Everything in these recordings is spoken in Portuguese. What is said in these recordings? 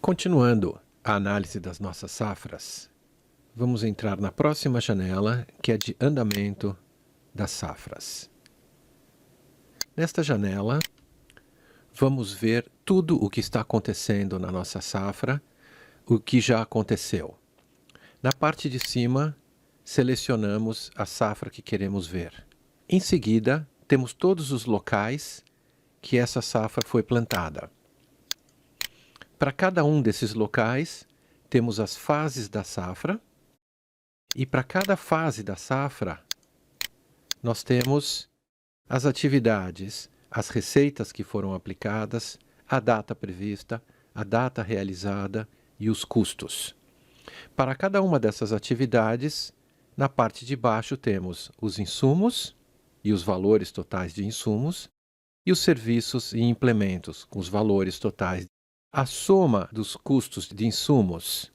Continuando a análise das nossas safras, vamos entrar na próxima janela, que é de andamento das safras. Nesta janela, vamos ver tudo o que está acontecendo na nossa safra, o que já aconteceu. Na parte de cima, selecionamos a safra que queremos ver. Em seguida, temos todos os locais que essa safra foi plantada. Para cada um desses locais, temos as fases da safra, e para cada fase da safra, nós temos as atividades, as receitas que foram aplicadas, a data prevista, a data realizada e os custos. Para cada uma dessas atividades, na parte de baixo temos os insumos e os valores totais de insumos, e os serviços e implementos com os valores totais. A soma dos custos de insumos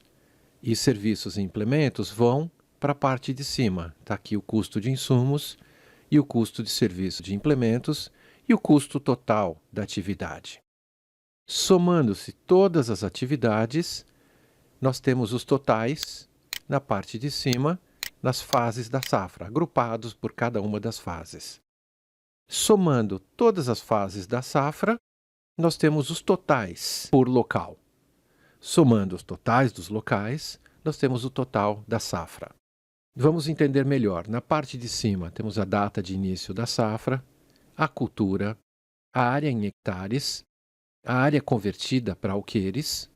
e serviços e implementos vão para a parte de cima. Está aqui o custo de insumos e o custo de serviço de implementos e o custo total da atividade. Somando-se todas as atividades, nós temos os totais na parte de cima, nas fases da safra, agrupados por cada uma das fases. Somando todas as fases da safra, nós temos os totais por local. Somando os totais dos locais, nós temos o total da safra. Vamos entender melhor. Na parte de cima, temos a data de início da safra, a cultura, a área em hectares, a área convertida para alqueires.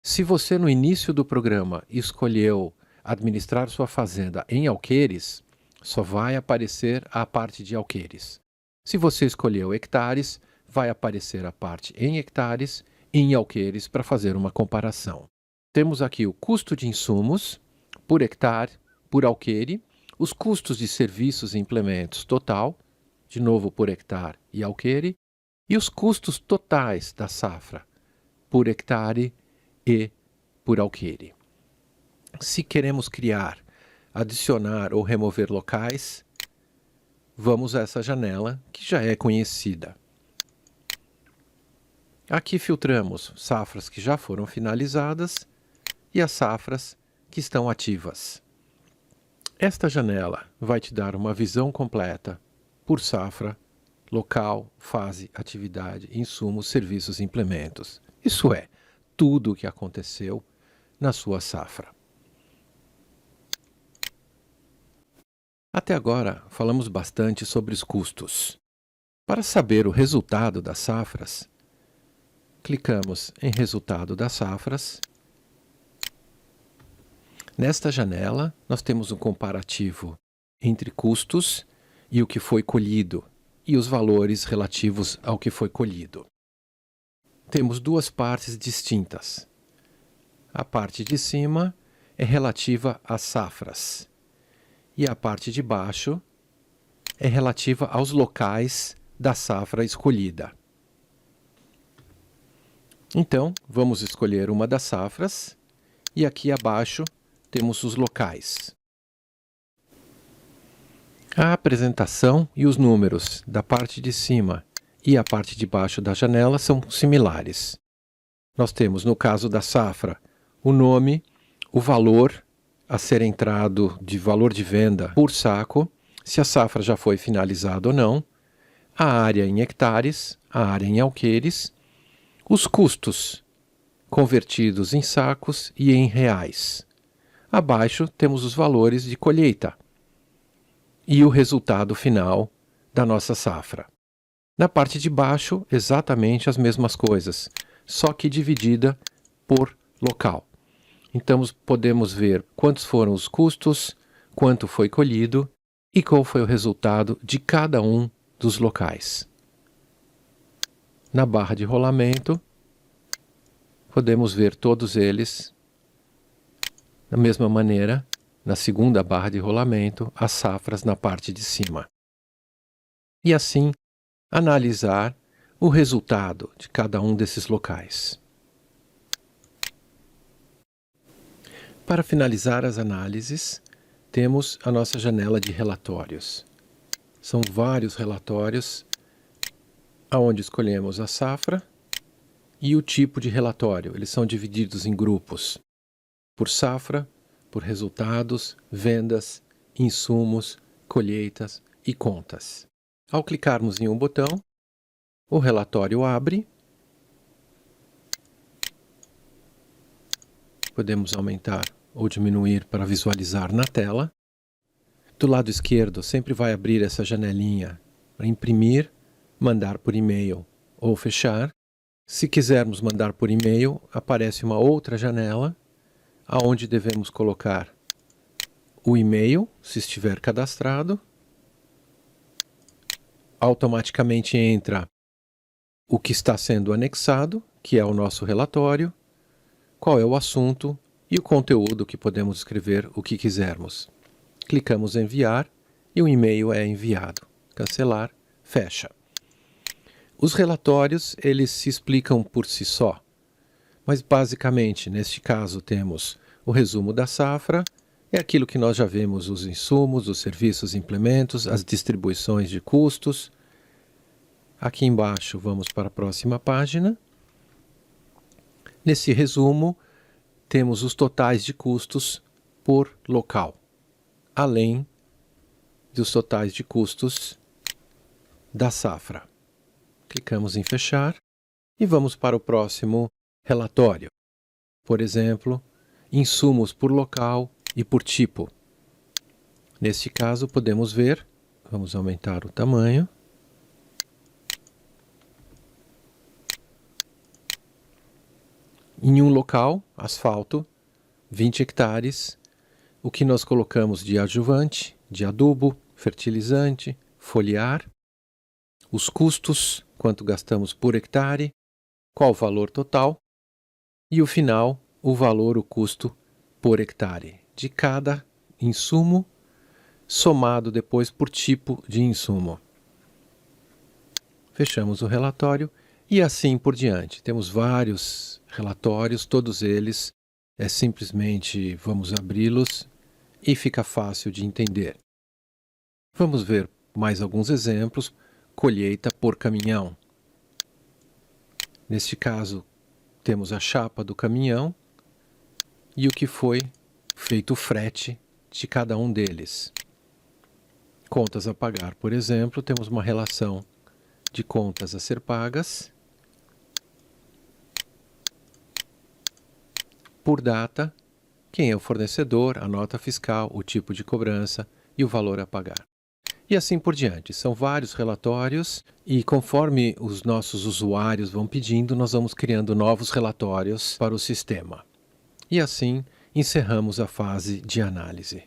Se você, no início do programa, escolheu administrar sua fazenda em alqueires, só vai aparecer a parte de alqueires. Se você escolheu hectares, vai aparecer a parte em hectares e em alqueires para fazer uma comparação. Temos aqui o custo de insumos por hectare, por alqueire, os custos de serviços e implementos total, de novo por hectare e alqueire, e os custos totais da safra, por hectare e por alqueire. Se queremos criar, adicionar ou remover locais, vamos a essa janela que já é conhecida. Aqui filtramos safras que já foram finalizadas e as safras que estão ativas. Esta janela vai te dar uma visão completa por safra, local, fase, atividade, insumos, serviços e implementos. Isso é, tudo o que aconteceu na sua safra. Até agora, falamos bastante sobre os custos. Para saber o resultado das safras, clicamos em Resultado das Safras. Nesta janela, nós temos um comparativo entre custos e o que foi colhido, e os valores relativos ao que foi colhido. Temos duas partes distintas. A parte de cima é relativa às safras, e a parte de baixo é relativa aos locais da safra escolhida. Então, vamos escolher uma das safras, e aqui abaixo temos os locais. A apresentação e os números da parte de cima e a parte de baixo da janela são similares. Nós temos, no caso da safra, o nome, o valor a ser entrado de valor de venda por saco, se a safra já foi finalizada ou não, a área em hectares, a área em alqueires, os custos convertidos em sacos e em reais. Abaixo temos os valores de colheita e o resultado final da nossa safra. Na parte de baixo, exatamente as mesmas coisas, só que dividida por local. Então, podemos ver quantos foram os custos, quanto foi colhido e qual foi o resultado de cada um dos locais. Na barra de rolamento, podemos ver todos eles da mesma maneira, na segunda barra de rolamento, as safras na parte de cima. E assim, analisar o resultado de cada um desses locais. Para finalizar as análises, temos a nossa janela de relatórios. São vários relatórios onde escolhemos a safra e o tipo de relatório. Eles são divididos em grupos por safra, por resultados, vendas, insumos, colheitas e contas. Ao clicarmos em um botão, o relatório abre. Podemos aumentar ou diminuir para visualizar na tela. Do lado esquerdo sempre vai abrir essa janelinha para imprimir, mandar por e-mail ou fechar. Se quisermos mandar por e-mail, aparece uma outra janela aonde devemos colocar o e-mail, se estiver cadastrado. Automaticamente entra o que está sendo anexado, que é o nosso relatório, qual é o assunto e o conteúdo que podemos escrever o que quisermos. Clicamos em enviar e o e-mail é enviado. Cancelar, fecha. Os relatórios, eles se explicam por si só, mas basicamente, neste caso, temos o resumo da safra, é aquilo que nós já vemos, os insumos, os serviços e implementos, as distribuições de custos. Aqui embaixo, vamos para a próxima página. Nesse resumo, temos os totais de custos por local, além dos totais de custos da safra. Clicamos em fechar e vamos para o próximo relatório. Por exemplo, insumos por local e por tipo. Neste caso, podemos ver, vamos aumentar o tamanho. Em um local, asfalto, 20 hectares, o que nós colocamos de adjuvante, de adubo, fertilizante, foliar, os custos, quanto gastamos por hectare, qual o valor total, e o final, o valor, o custo por hectare, de cada insumo, somado depois por tipo de insumo. Fechamos o relatório e assim por diante. Temos vários relatórios, todos eles simplesmente vamos abri-los e fica fácil de entender. Vamos ver mais alguns exemplos. Colheita por caminhão. Neste caso, temos a chapa do caminhão e o que foi feito o frete de cada um deles. Contas a pagar, por exemplo, temos uma relação de contas a ser pagas por data, quem é o fornecedor, a nota fiscal, o tipo de cobrança e o valor a pagar. E assim por diante. São vários relatórios e conforme os nossos usuários vão pedindo, nós vamos criando novos relatórios para o sistema. E assim encerramos a fase de análise.